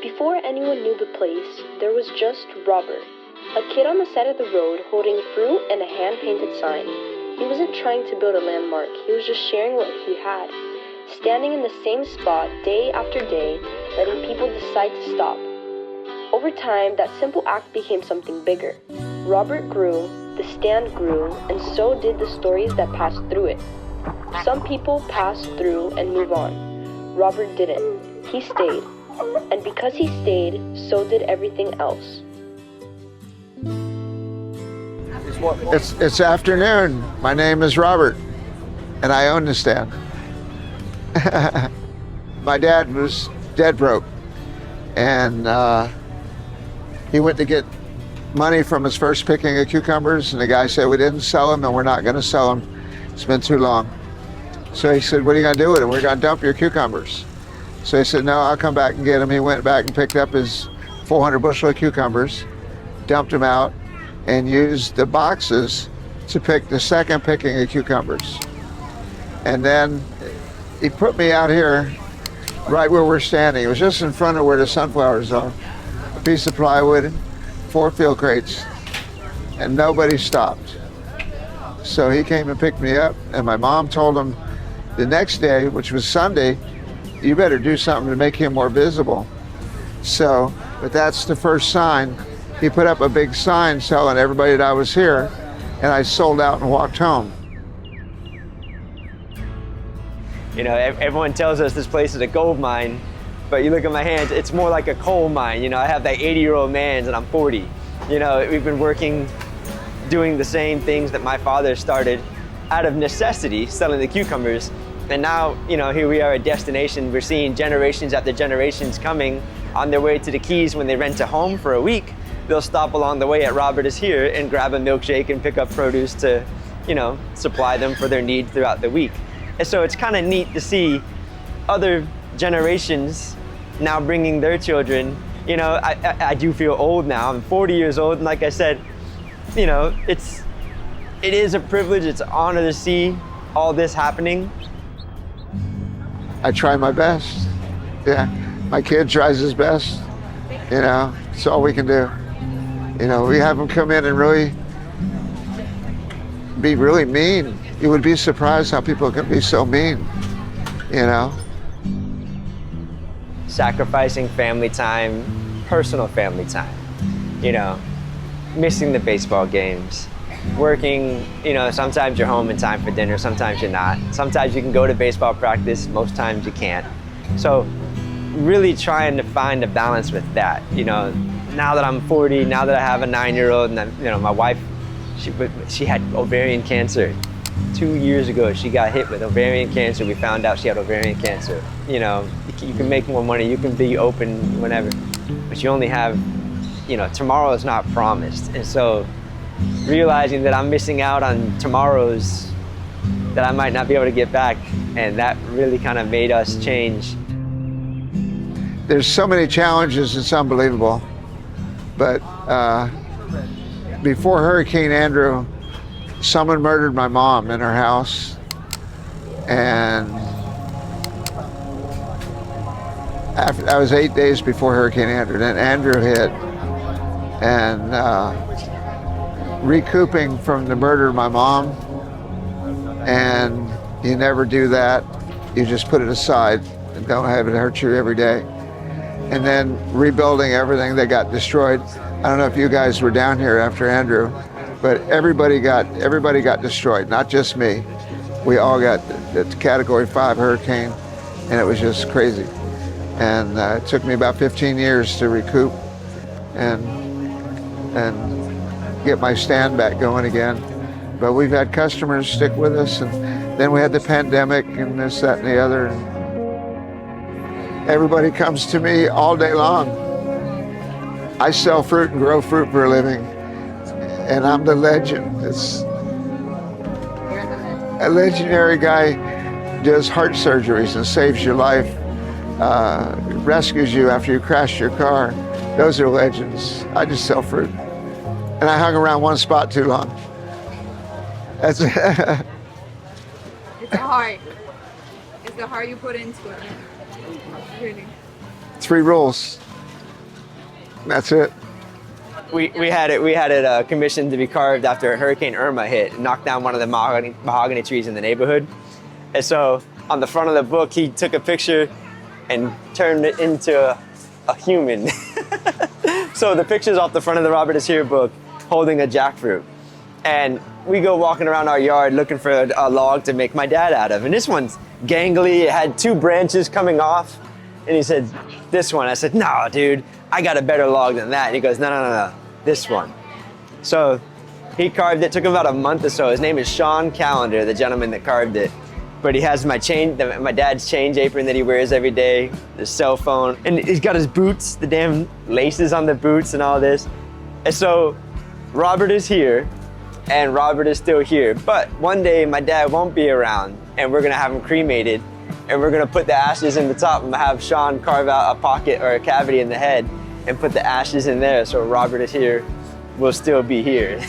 Before anyone knew the place, there was just Robert, a kid on the side of the road holding fruit and a hand-painted sign. He wasn't trying to build a landmark, he was just sharing what he had, standing in the same spot day after day, letting people decide to stop. Over time, that simple act became something bigger. Robert grew, the stand grew, and so did the stories that passed through it. Some people pass through and move on. Robert didn't. He stayed. And because he stayed, so did everything else. It's afternoon. My name is Robert, and I own the stand. My dad was dead broke, and he went to get money from his first picking of cucumbers, and the guy said, we didn't sell them and we're not gonna sell them. It's been too long. So he said, what are you gonna do with it? We're gonna dump your cucumbers. So he said, no, I'll come back and get them. He went back and picked up his 400 bushel of cucumbers, dumped them out, and used the boxes to pick the second picking of cucumbers. And then he put me out here right where we're standing. It was just in front of where the sunflowers are. A piece of plywood, 4 field crates, and nobody stopped. So he came and picked me up, and my mom told him the next day, which was Sunday, you better do something to make him more visible. So, but that's the first sign. He put up a big sign telling everybody that I was here, and I sold out and walked home. You know, everyone tells us this place is a gold mine, but you look at my hands, it's more like a coal mine. You know, I have that 80-year-old man and I'm 40. You know, we've been working, doing the same things that my father started out of necessity, selling the cucumbers. And now, you know, here we are, a destination. We're seeing generations after generations coming on their way to the Keys. When they rent a home for a week, they'll stop along the way at Robert is Here and grab a milkshake and pick up produce to, you know, supply them for their needs throughout the week. And so it's kind of neat to see other generations now bringing their children. You know, I do feel old now. I'm 40 years old, and like I said, you know, it is a privilege, it's an honor to see all this happening. I try my best. Yeah, my kid tries his best. You know, it's all we can do. You know, we have them come in and really be really mean. You would be surprised how people can be so mean, you know. Sacrificing family time, personal family time, you know, missing the baseball games, working, you know, sometimes you're home in time for dinner, sometimes you're not. Sometimes you can go to baseball practice, most times you can't. So really trying to find a balance with that, you know. Now that I'm 40, now that I have a 9-year-old, and you know, my wife, she had ovarian cancer. 2 years ago, she got hit with ovarian cancer. We found out she had ovarian cancer. You know, you can make more money, you can be open whenever, but you only have, you know, tomorrow is not promised. And so realizing that I'm missing out on tomorrows that I might not be able to get back, and that really kind of made us change. There's so many challenges, it's unbelievable. But before Hurricane Andrew, someone murdered my mom in her house, and that was 8 days before Hurricane Andrew. Then Andrew hit, and recouping from the murder of my mom, and you never do that. You just put it aside and don't have it hurt you every day. And then rebuilding everything that got destroyed. I don't know if you guys were down here after Andrew, but everybody got destroyed, not just me. We all got the Category 5 hurricane, and it was just crazy. And it took me about 15 years to recoup and get my stand back going again. But we've had customers stick with us, and then we had the pandemic and this, that, and the other. Everybody comes to me all day long. I sell fruit and grow fruit for a living, and I'm the legend. It's a legendary guy, does heart surgeries and saves your life, rescues you after you crash your car. Those are legends. I just sell fruit. And I hung around one spot too long. That's It's the heart. It's the heart you put into it. Really. 3 rules. That's it. We had it commissioned to be carved after Hurricane Irma hit and knocked down one of the mahogany trees in the neighborhood. And so on the front of the book, he took a picture and turned it into a human. So the picture's off the front of the Robert is Here book holding a jackfruit. And we go walking around our yard looking for a log to make my dad out of. And this one's gangly, it had 2 branches coming off. And he said, this one. I said, no, dude, I got a better log than that. And he goes, no, this one. So he carved it, took him about a month or so. His name is Sean Callender, the gentleman that carved it. But he has my dad's change apron that he wears every day, his cell phone, and he's got his boots, the damn laces on the boots and all this. And so Robert is here, and Robert is still here. But one day my dad won't be around, and we're gonna have him cremated, and we're gonna put the ashes in the top and have Sean carve out a pocket or a cavity in the head and put the ashes in there, so Robert is here will still be here.